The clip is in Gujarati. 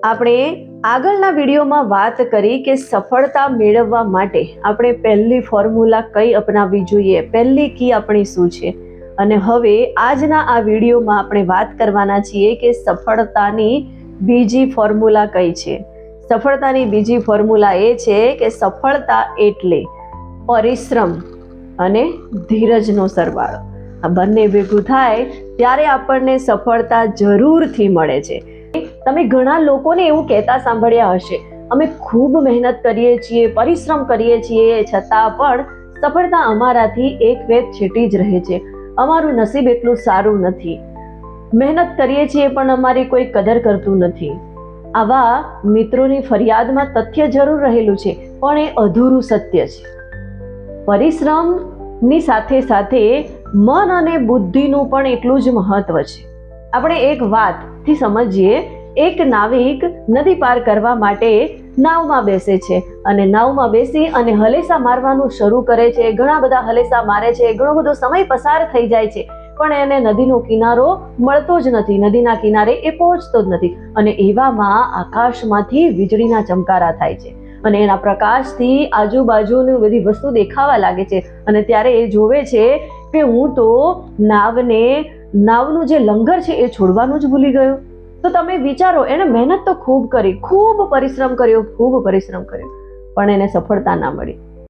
આપણે આગળના વિડીયોમાં વાત કરી કે સફળતા મેળવવા માટે આપણે પહેલી ફોર્મ્યુલા કઈ અપનાવવી જોઈએ, પહેલી કી આપણી શું છે. અને હવે આજના આ વિડીયોમાં આપણે વાત કરવાના છીએ કે સફળતાની બીજી ફોર્મ્યુલા કઈ છે. સફળતાની બીજી ફોર્મ્યુલા એ છે કે સફળતા એટલે પરિશ્રમ અને ધીરજનો સરવાળો. આ બંને ભેગું થાય ત્યારે આપણને સફળતા જરૂરથી મળે છે. તમે ઘણા લોકોને એવું કહેતા સાંભળ્યા હશે, અમે ખૂબ મહેનત કરીએ છીએ, પરિશ્રમ કરીએ છીએ, છતાં પણ સફળતા અમારાથી એક વેત છેટી જ રહે છે. અમારું નસીબ એટલું સારું નથી. મહેનત કરીએ છીએ પણ અમારી કોઈ કદર કરતું નથી. આવા મિત્રોની ફરિયાદમાં તથ્ય જરૂર રહેલું છે, પણ એ અધૂરું સત્ય છે. પરિશ્રમની સાથે સાથે મન અને બુદ્ધિનું પણ એટલું જ મહત્વ છે. આપણે એક વાતથી સમજીએ, એક નાવિક નદી પાર કરવા માટે નાવમાં બેસે છે અને નાવમાં બેસી અને હલેસા મારવાનું શરૂ કરે છે. ઘણા બધા હલેસા મારે છે, ઘણો બધો સમય પસાર થઈ જાય છે, પણ એને નદીનો કિનારો મળતો જ નથી. નદીના કિનારે એ પહોંચતો જ નથી. અને એવામાં આકાશમાંથી વીજળીના ચમકારા થાય છે અને એના પ્રકાશથી આજુબાજુની બધી વસ્તુ દેખાવા લાગે છે. અને ત્યારે એ જોવે છે કે હું તો નાવનું જે લંગર છે એ છોડવાનું જ ભૂલી ગયો. તો તમે વિચારો, એને મહેનત તો ખૂબ કરી, ખૂબ પરિશ્રમ કર્યો, પણ એને સફળતા ના મળી.